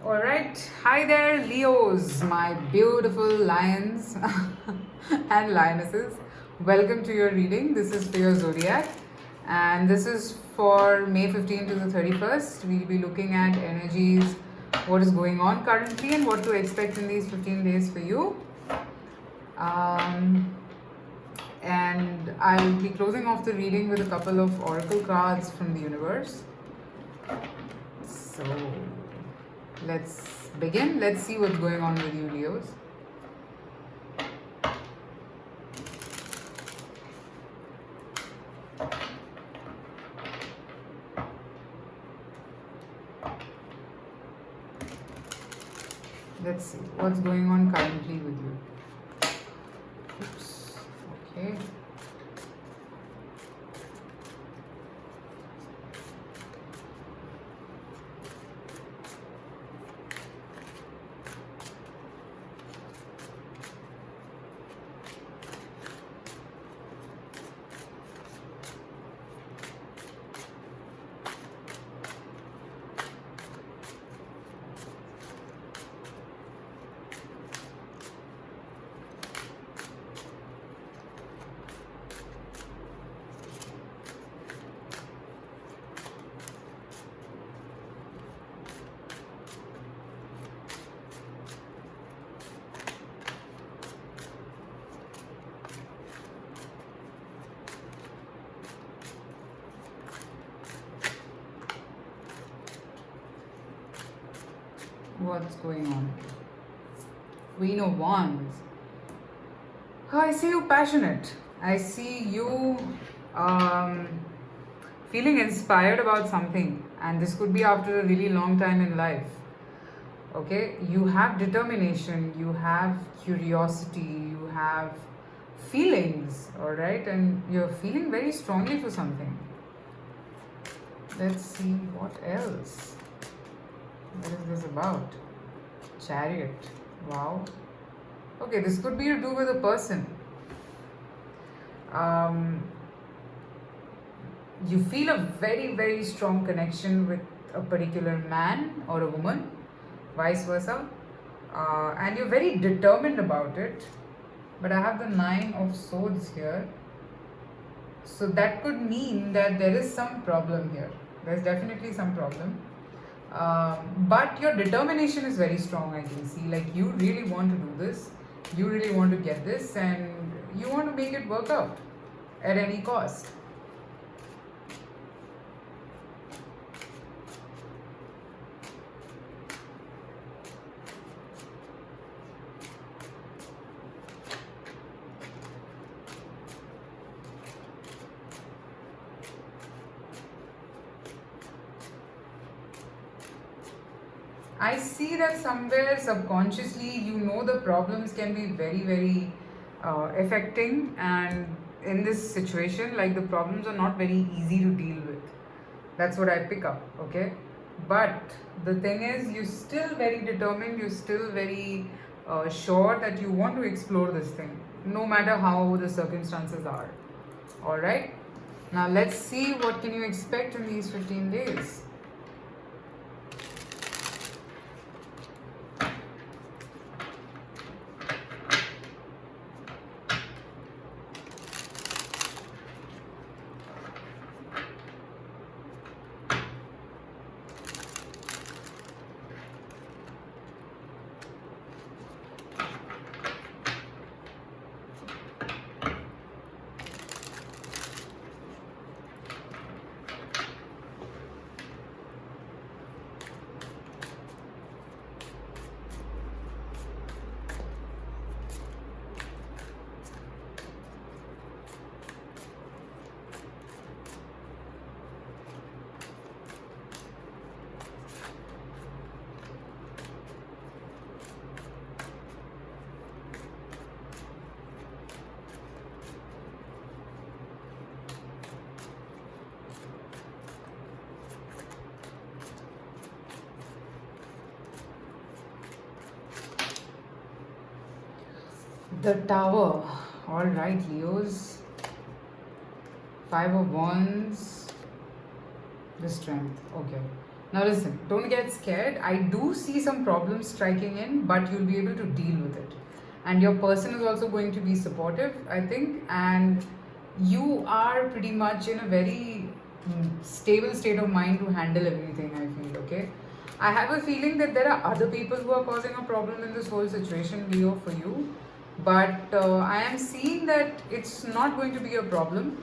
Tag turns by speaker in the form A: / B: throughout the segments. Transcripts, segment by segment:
A: Alright, hi there, Leos, my beautiful lions and lionesses. Welcome to your reading. This is for your zodiac, and this is for May 15th to the 31st. We'll be looking at energies, what is going on currently, and what to expect in these 15 days for you. Um, and I'll be closing off the reading with a couple of oracle cards from the universe. So let's begin. Let's see what's going on with you, Leos. Let's see what's going on currently with you. Oops. Okay. What's going on? Queen of Wands. I see you passionate. I see you feeling inspired about something, and this could be after a really long time in life. Okay, you have determination, you have curiosity, you have feelings, all right, and you're feeling very strongly for something. Let's see what else. What is this about? Chariot. Wow. Okay, this could be to do with a person. You feel a very strong connection with a particular man or a woman, vice versa, and you're very determined about it. But I have the 9 of Swords here, so that could mean that there is some problem here. There's definitely some problem. But your determination is very strong, I can see. Like, you really want to do this, you really want to get this, and you want to make it work out at any cost. I see that somewhere subconsciously you know the problems can be very affecting, and in this situation, like, the problems are not very easy to deal with. That's what I pick up, okay? But the thing is, you're still very determined, you're still very sure that you want to explore this thing, no matter how the circumstances are. Alright? Now let's see what can you expect in these 15 days. The Tower. Alright, Leos. 5 of Wands. The Strength. Okay. Now listen, don't get scared. I do see some problems striking in, but you'll be able to deal with it. And your person is also going to be supportive, I think. And you are pretty much in a very stable state of mind to handle everything, I feel, okay? I have a feeling that there are other people who are causing a problem in this whole situation, Leo, for you. But I am seeing that it's not going to be a problem.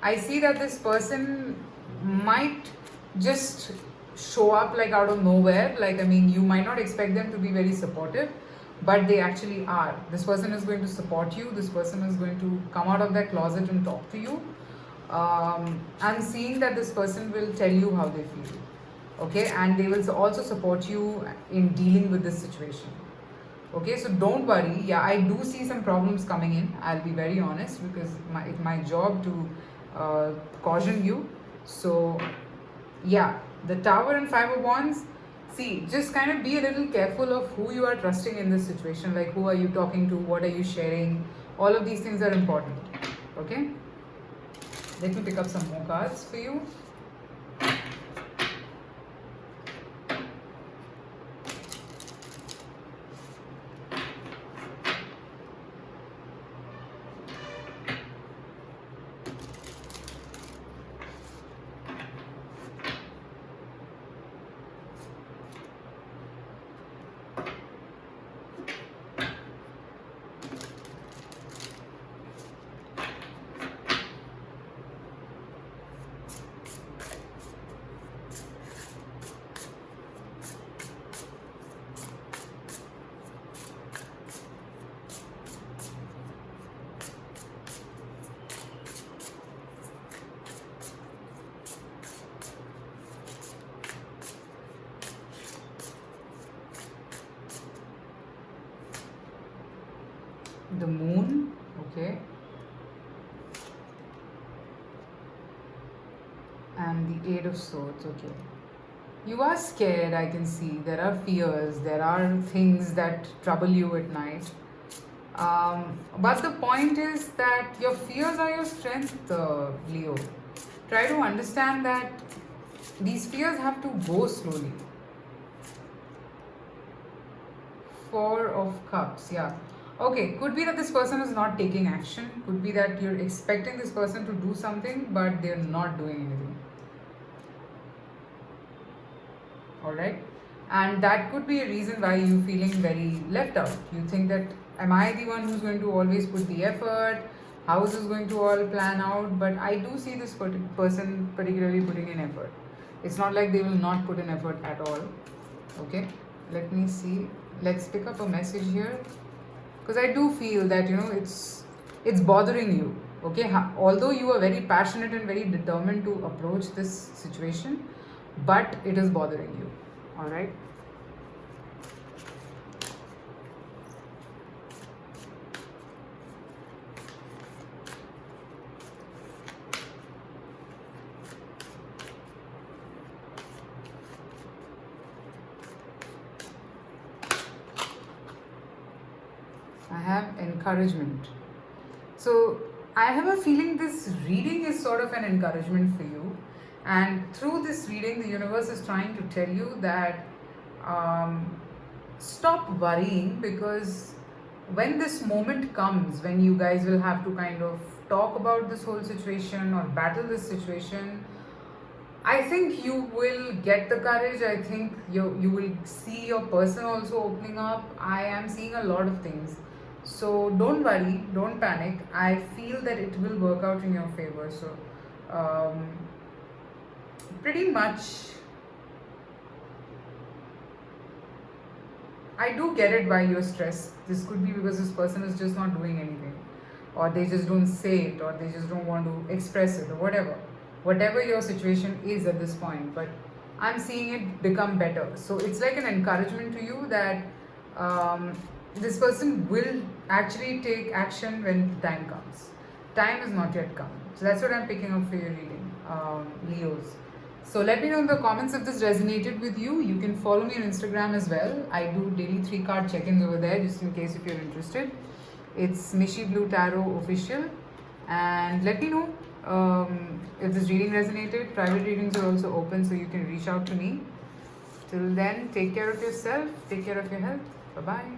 A: I see that this person might just show up like out of nowhere. Like, I mean, you might not expect them to be very supportive, but they actually are. This person is going to support you. This person is going to come out of their closet and talk to you. I'm seeing that this person will tell you how they feel, okay, and they will also support you in dealing with this situation, okay. So don't worry. Yeah, I do see some problems coming in, I'll be very honest, because it's my job to caution you. So yeah, the Tower and Five of Wands. See, just kind of be a little careful of who you are trusting in this situation. Like, who are you talking to? What are you sharing? All of these things are important. Okay? Let me pick up some more cards for you. The Moon, okay, and the Eight of Swords, okay. You are scared, I can see. There are fears, there are things that trouble you at night. But the point is that your fears are your strength, Leo. Try to understand that these fears have to go slowly. Four of Cups, yeah. Okay, could be that this person is not taking action. Could be that you're expecting this person to do something, but they're not doing anything. Alright? And that could be a reason why you're feeling very left out. You think that, am I the one who's going to always put the effort? How is this going to all plan out? But I do see this person particularly putting in effort. It's not like they will not put in effort at all. Okay? Let me see. Let's pick up a message here. Because I do feel that, you know, it's bothering you, okay. Although you are very passionate and very determined to approach this situation, but it is bothering you. All right. I have encouragement. So I have a feeling this reading is sort of an encouragement for you. And through this reading, the universe is trying to tell you that stop worrying, because when this moment comes, when you guys will have to kind of talk about this whole situation or battle this situation, I think you will get the courage. I think you will see your person also opening up. I am seeing a lot of things. So don't worry, don't panic. I feel that it will work out in your favor. So pretty much I do get it why you're stressed. This could be because this person is just not doing anything, or they just don't say it, or they just don't want to express it, or whatever your situation is at this point. But I'm seeing it become better. So it's like an encouragement to you that this person will actually take action when the time comes. Time is not yet come. So that's what I'm picking up for your reading, Leos. So let me know in the comments if this resonated with you. You can follow me on Instagram as well. I do daily 3-card check-ins over there, just in case if you're interested. It's Mishi Blue Tarot Official. And let me know if this reading resonated. Private readings are also open, so you can reach out to me. Till then, take care of yourself, take care of your health. Bye bye.